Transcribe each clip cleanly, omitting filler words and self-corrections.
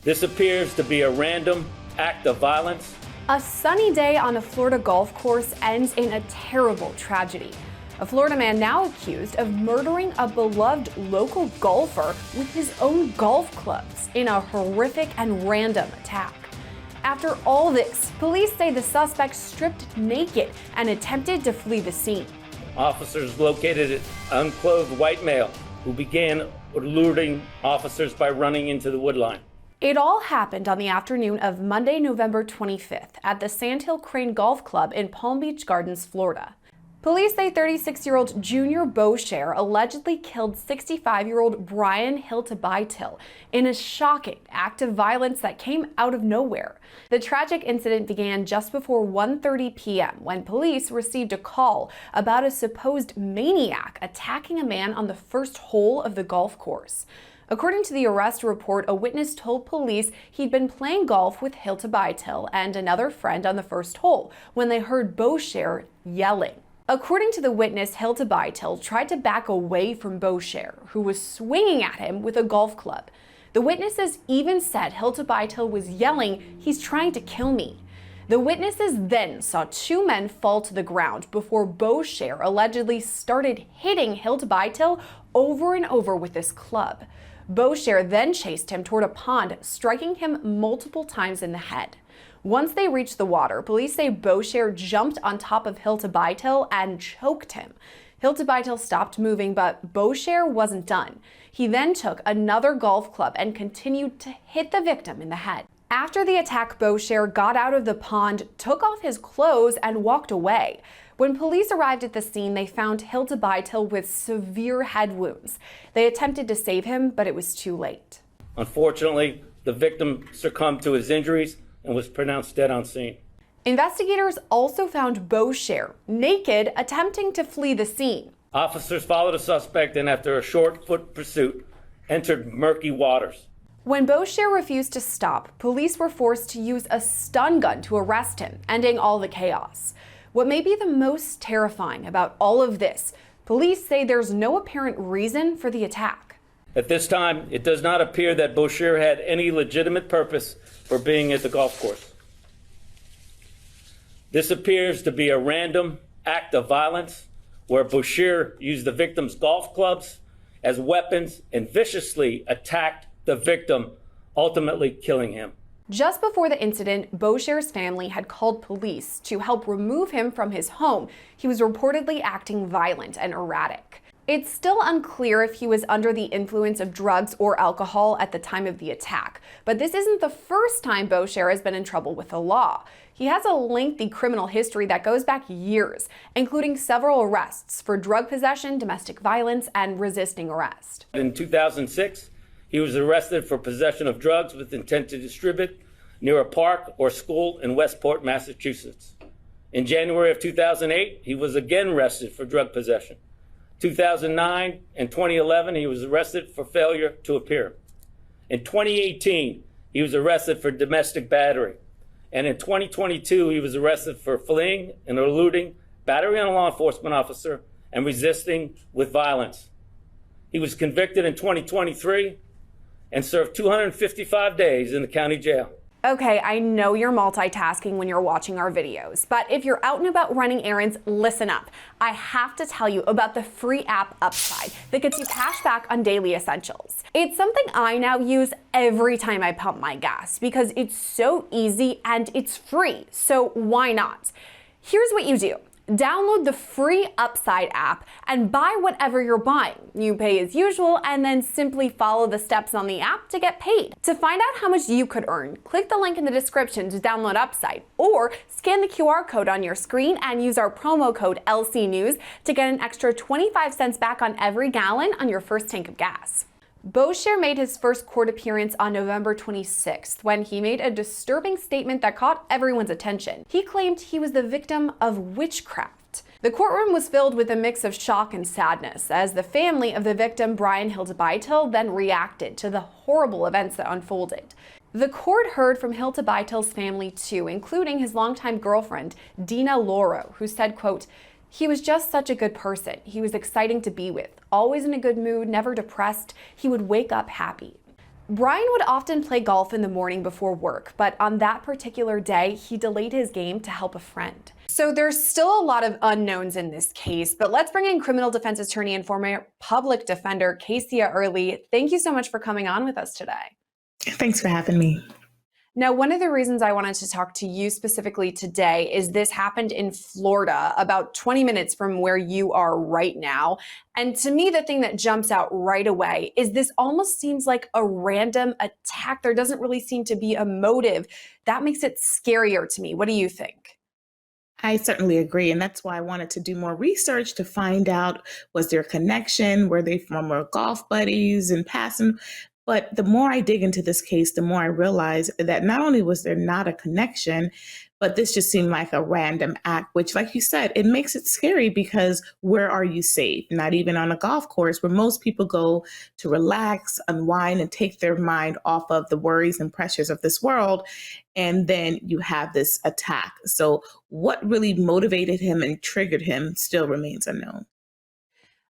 This appears to be a random act of violence. A sunny day on a Florida golf course ends in a terrible tragedy. A Florida man now accused of murdering a beloved local golfer with his own golf clubs in a horrific and random attack. After all this, police say the suspect stripped naked and attempted to flee the scene. Officers located an unclothed white male who began eluding officers by running into the woodline. It all happened on the afternoon of Monday, November 25th at the Sandhill Crane Golf Club in Palm Beach Gardens, Florida. Police say 36-year-old Junior Boucher allegedly killed 65-year-old Brian Hiltebeitel in a shocking act of violence that came out of nowhere. The tragic incident began just before 1:30 p.m. when police received a call about a supposed maniac attacking a man on the first hole of the golf course. According to the arrest report, a witness told police he'd been playing golf with Hiltebeitel and another friend on the first hole when they heard Boucher yelling. According to the witness, Hiltebeitel tried to back away from Boucher, who was swinging at him with a golf club. The witnesses even said Hiltebeitel was yelling, "He's trying to kill me." The witnesses then saw two men fall to the ground before Boucher allegedly started hitting Hiltebeitel over and over with this club. Boucher then chased him toward a pond, striking him multiple times in the head. Once they reached the water, police say Boucher jumped on top of Hiltebeitel and choked him. Hiltebeitel stopped moving, but Boucher wasn't done. He then took another golf club and continued to hit the victim in the head. After the attack, Boucher got out of the pond, took off his clothes, and walked away. When police arrived at the scene, they found Hiltebeitel with severe head wounds. They attempted to save him, but it was too late. Unfortunately, the victim succumbed to his injuries and was pronounced dead on scene. Investigators also found Boucher naked, attempting to flee the scene. Officers followed the suspect and, after a short foot pursuit, entered murky waters. When Boucher refused to stop, police were forced to use a stun gun to arrest him, ending all the chaos. What may be the most terrifying about all of this, police say there's no apparent reason for the attack. At this time, it does not appear that Boucher had any legitimate purpose for being at the golf course. This appears to be a random act of violence where Boucher used the victim's golf clubs as weapons and viciously attacked the victim, ultimately killing him. Just before the incident, Boucher's family had called police to help remove him from his home. He was reportedly acting violent and erratic. It's still unclear if he was under the influence of drugs or alcohol at the time of the attack, but this isn't the first time Boucher has been in trouble with the law. He has a lengthy criminal history that goes back years, including several arrests for drug possession, domestic violence, and resisting arrest. In 2006, he was arrested for possession of drugs with intent to distribute near a park or school in Westport, Massachusetts. In January of 2008, he was again arrested for drug possession. 2009 and 2011, he was arrested for failure to appear. In 2018, he was arrested for domestic battery. And in 2022, he was arrested for fleeing and eluding, battery on a law enforcement officer, and resisting with violence. He was convicted in 2023 and served 255 days in the county jail. Okay, I know you're multitasking when you're watching our videos, but if you're out and about running errands, listen up. I have to tell you about the free app Upside that gets you cash back on daily essentials. It's something I now use every time I pump my gas because it's so easy and it's free, so why not? Here's what you do. Download the free Upside app and buy whatever you're buying. You pay as usual and then simply follow the steps on the app to get paid. To find out how much you could earn, click the link in the description to download Upside or scan the QR code on your screen and use our promo code LCNews to get an extra 25 cents back on every gallon on your first tank of gas. Boucher made his first court appearance on November 26th when he made a disturbing statement that caught everyone's attention. He claimed he was the victim of witchcraft. The courtroom was filled with a mix of shock and sadness as the family of the victim, Brian Hiltebeitel, then reacted to the horrible events that unfolded. The court heard from Hiltebeitel's family too, including his longtime girlfriend, Dina Loro, who said, quote, "He was just such a good person. He was exciting to be with, always in a good mood, never depressed. He would wake up happy." Brian would often play golf in the morning before work, but on that particular day, he delayed his game to help a friend. So there's still a lot of unknowns in this case, but let's bring in criminal defense attorney and former public defender, Casey Early. Thank you so much for coming on with us today. Thanks for having me. Now, one of the reasons I wanted to talk to you specifically today is this happened in Florida, about 20 minutes from where you are right now. And to me, the thing that jumps out right away is this almost seems like a random attack. There doesn't really seem to be a motive. That makes it scarier to me. What do you think? I certainly agree. And that's why I wanted to do more research to find out, was there a connection? Were they former golf buddies and passing? But the more I dig into this case, the more I realize that not only was there not a connection, but this just seemed like a random act, which, like you said, it makes it scary because where are you safe? Not even on a golf course where most people go to relax, unwind, and take their mind off of the worries and pressures of this world. And then you have this attack. So what really motivated him and triggered him still remains unknown.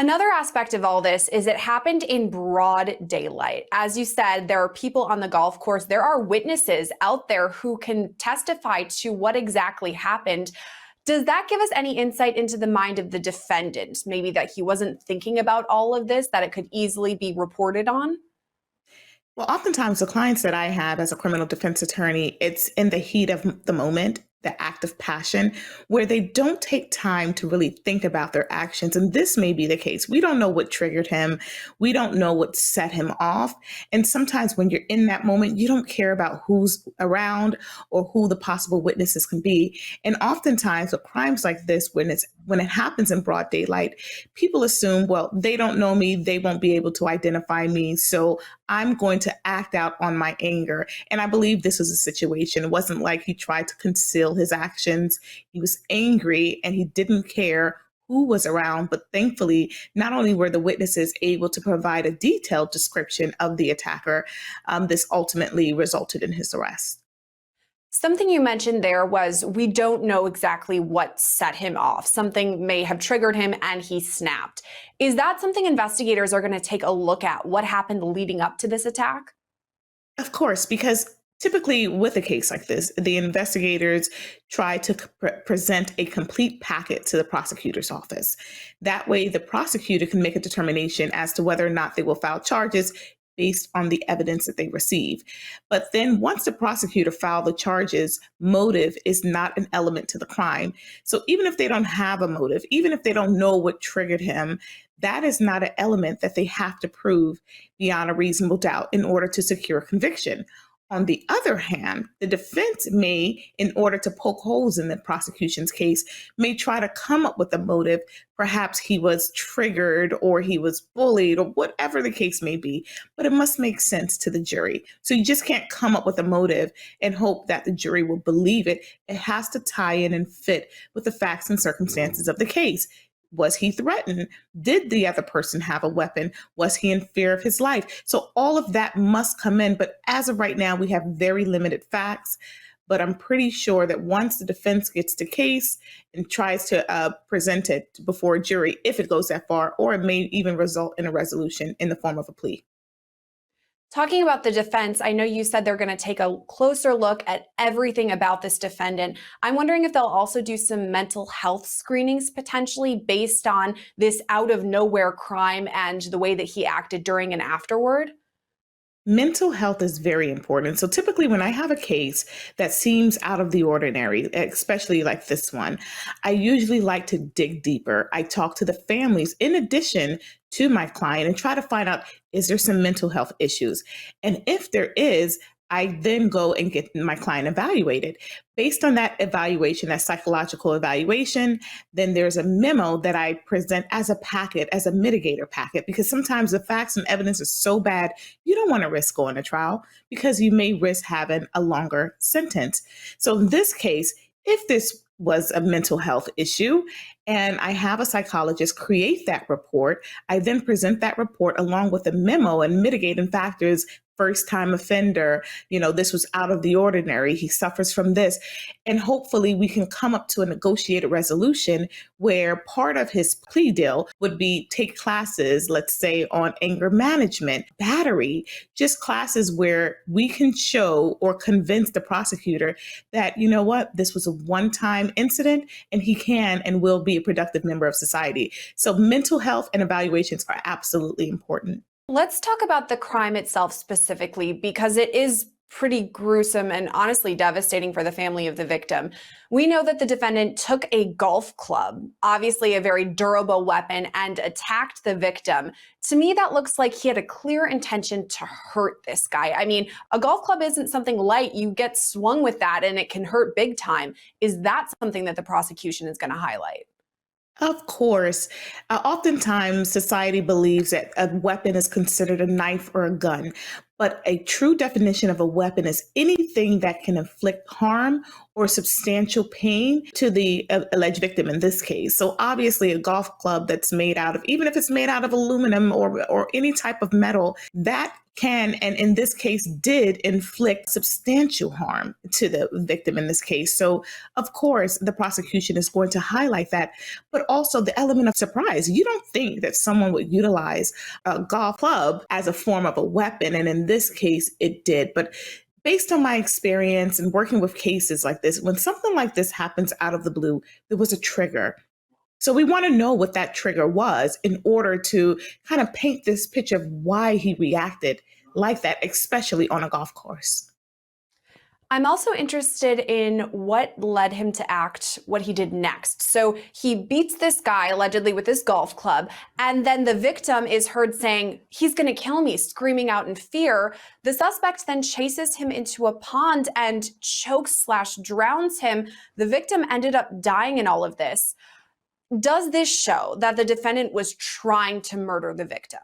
Another aspect of all this is it happened in broad daylight. As you said, there are people on the golf course. There are witnesses out there who can testify to what exactly happened. Does that give us any insight into the mind of the defendant? Maybe that he wasn't thinking about all of this, that it could easily be reported on? Well, oftentimes the clients that I have as a criminal defense attorney, it's in the heat of the moment, the act of passion, where they don't take time to really think about their actions. And this may be the case. We don't know what triggered him. We don't know what set him off. And sometimes when you're in that moment, you don't care about who's around or who the possible witnesses can be. And oftentimes with crimes like this, when it happens in broad daylight, people assume, well, they don't know me. They won't be able to identify me. So I'm going to act out on my anger. And I believe this was a situation. It wasn't like he tried to conceal his actions. He was angry and he didn't care who was around. But thankfully, not only were the witnesses able to provide a detailed description of the attacker, this ultimately resulted in his arrest. Something you mentioned there was we don't know exactly what set him off. Something may have triggered him and he snapped. Is that something investigators are going to take a look at? What happened leading up to this attack? Of course, because typically with a case like this, the investigators try to present a complete packet to the prosecutor's office. That way, the prosecutor can make a determination as to whether or not they will file charges based on the evidence that they receive. But then once the prosecutor filed the charges, motive is not an element to the crime. So even if they don't have a motive, even if they don't know what triggered him, that is not an element that they have to prove beyond a reasonable doubt in order to secure conviction. On the other hand, the defense may, in order to poke holes in the prosecution's case, may try to come up with a motive. Perhaps he was triggered or he was bullied or whatever the case may be, but it must make sense to the jury. So you just can't come up with a motive and hope that the jury will believe it. It has to tie in and fit with the facts and circumstances of the case. Was he threatened? Did the other person have a weapon? Was he in fear of his life? So all of that must come in. But as of right now, we have very limited facts. But I'm pretty sure that once the defense gets the case and tries to present it before a jury, if it goes that far, or it may even result in a resolution in the form of a plea. Talking about the defense, I know you said they're going to take a closer look at everything about this defendant. I'm wondering if they'll also do some mental health screenings potentially based on this out of nowhere crime and the way that he acted during and afterward. Mental health is very important. So typically when I have a case that seems out of the ordinary, especially like this one, I usually like to dig deeper. I talk to the families in addition to my client and try to find out, is there some mental health issues? And if there is, I then go and get my client evaluated. Based on that evaluation, that psychological evaluation, then there's a memo that I present as a packet, as a mitigator packet, because sometimes the facts and evidence is so bad, you don't want to risk going to trial because you may risk having a longer sentence. So in this case, if this was a mental health issue and I have a psychologist create that report, I then present that report along with a memo and mitigating factors first time offender. This was out of the ordinary. He suffers from this. And hopefully we can come up to a negotiated resolution where part of his plea deal would be take classes, let's say on anger management, battery, just classes where we can show or convince the prosecutor that, this was a one-time incident and he can and will be a productive member of society. So mental health and evaluations are absolutely important. Let's talk about the crime itself specifically, because it is pretty gruesome and honestly devastating for the family of the victim. We know that the defendant took a golf club, obviously a very durable weapon, and attacked the victim. To me, that looks like he had a clear intention to hurt this guy. I mean, a golf club isn't something light. You get swung with that and it can hurt big time. Is that something that the prosecution is going to highlight? Of course. Oftentimes, society believes that a weapon is considered a knife or a gun, but a true definition of a weapon is anything that can inflict harm or substantial pain to the alleged victim in this case. So obviously a golf club that's made out of, even if it's made out of aluminum or any type of metal, that can, and in this case did, inflict substantial harm to the victim in this case. So of course the prosecution is going to highlight that, but also the element of surprise. You don't think that someone would utilize a golf club as a form of a weapon, and in this case it did. But based on my experience and working with cases like this, when something like this happens out of the blue, there was a trigger. So we want to know what that trigger was in order to kind of paint this picture of why he reacted like that, especially on a golf course. I'm also interested in what led him to act what he did next. So he beats this guy allegedly with this golf club, and then the victim is heard saying, "He's going to kill me," screaming out in fear. The suspect then chases him into a pond and chokes/drowns him. The victim ended up dying in all of this. Does this show that the defendant was trying to murder the victim?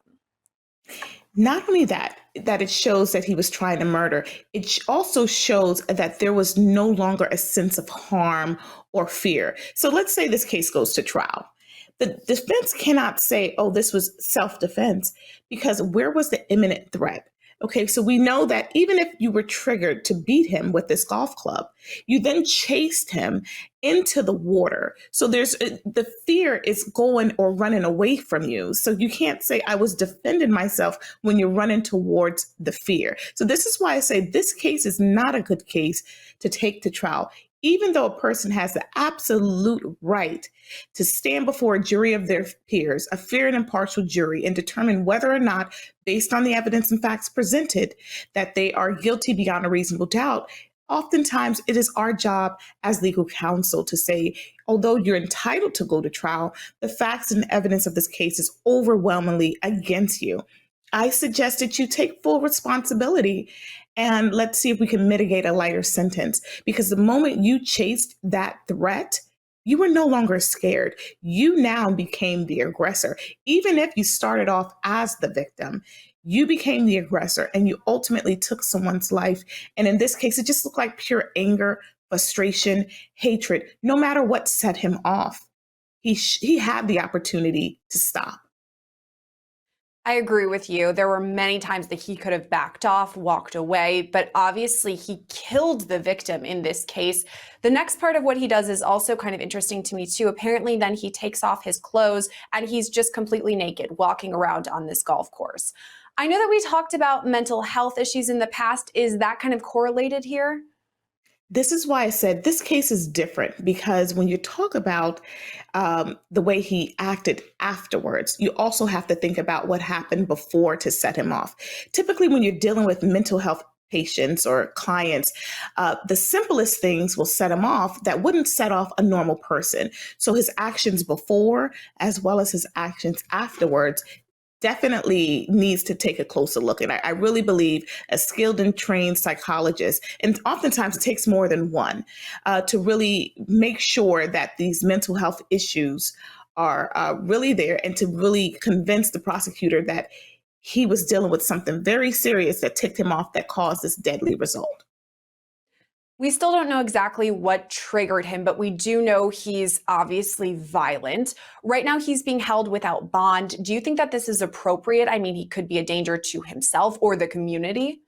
Not only that it shows that he was trying to murder, it also shows that there was no longer a sense of harm or fear. So let's say this case goes to trial. The defense cannot say, oh, this was self-defense, because where was the imminent threat? Okay, so we know that even if you were triggered to beat him with this golf club, you then chased him into the water. So there's the fear is going or running away from you. So you can't say I was defending myself when you're running towards the fear. So this is why I say this case is not a good case to take to trial. Even though a person has the absolute right to stand before a jury of their peers, a fair and impartial jury, and determine whether or not, based on the evidence and facts presented, that they are guilty beyond a reasonable doubt, oftentimes it is our job as legal counsel to say, although you're entitled to go to trial, the facts and evidence of this case is overwhelmingly against you. I suggest that you take full responsibility and let's see if we can mitigate a lighter sentence, because the moment you chased that threat, you were no longer scared. You now became the aggressor. Even if you started off as the victim, you became the aggressor and you ultimately took someone's life. And in this case, it just looked like pure anger, frustration, hatred. No matter what set him off, he had the opportunity to stop. I agree with you. There were many times that he could have backed off, walked away, but obviously he killed the victim in this case. The next part of what he does is also kind of interesting to me too. Apparently then he takes off his clothes and he's just completely naked walking around on this golf course. I know that we talked about mental health issues in the past. Is that kind of correlated here? This is why I said this case is different, because when you talk about the way he acted afterwards, you also have to think about what happened before to set him off. Typically, when you're dealing with mental health patients or clients, the simplest things will set him off that wouldn't set off a normal person. So his actions before, as well as his actions afterwards, definitely needs to take a closer look. And I really believe a skilled and trained psychologist, and oftentimes it takes more than one, to really make sure that these mental health issues are really there, and to really convince the prosecutor that he was dealing with something very serious that ticked him off, that caused this deadly result. We still don't know exactly what triggered him, but we do know he's obviously violent. Right now, he's being held without bond. Do you think that this is appropriate? I mean, he could be a danger to himself or the community.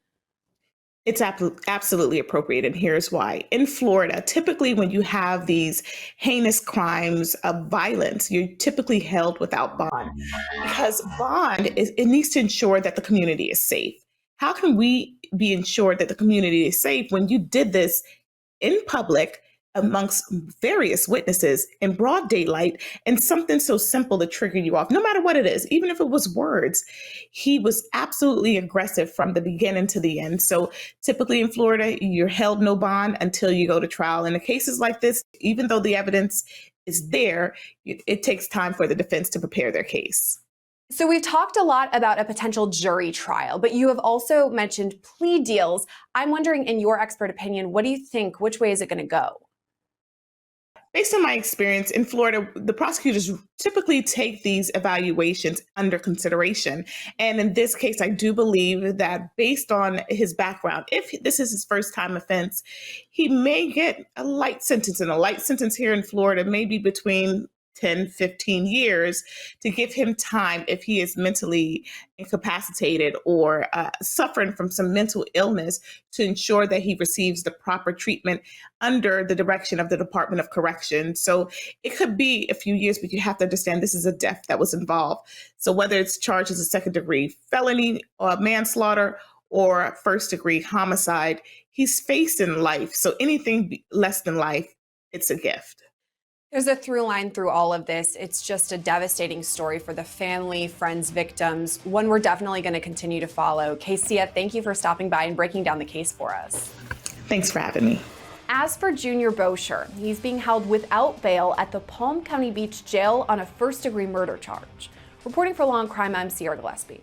It's absolutely appropriate, and here's why. In Florida, typically when you have these heinous crimes of violence, you're typically held without bond because it needs to ensure that the community is safe. How can we be ensured that the community is safe when you did this in public amongst various witnesses in broad daylight and something so simple to trigger you off, no matter what it is, even if it was words? He was absolutely aggressive from the beginning to the end. So typically in Florida, you're held no bond until you go to trial. And in cases like this, even though the evidence is there, it takes time for the defense to prepare their case. So we've talked a lot about a potential jury trial, but you have also mentioned plea deals. I'm wondering, in your expert opinion, what do you think? Which way is it going to go? Based on my experience in Florida, the prosecutors typically take these evaluations under consideration. And in this case, I do believe that based on his background, if this is his first time offense, he may get a light sentence. And a light sentence here in Florida may be between 10, 15 years to give him time if he is mentally incapacitated or suffering from some mental illness to ensure that he receives the proper treatment under the direction of the Department of Corrections. So it could be a few years, but you have to understand this is a death that was involved. So whether it's charged as a second-degree felony or manslaughter or first-degree homicide, he's facing life. So anything less than life, it's a gift. There's a through line through all of this. It's just a devastating story for the family, friends, victims, one we're definitely going to continue to follow. Casey, thank you for stopping by and breaking down the case for us. Thanks for having me. As for Junior Boucher, he's being held without bail at the Palm County Beach Jail on a first-degree murder charge. Reporting for Law&Crime, I'm Gillespie.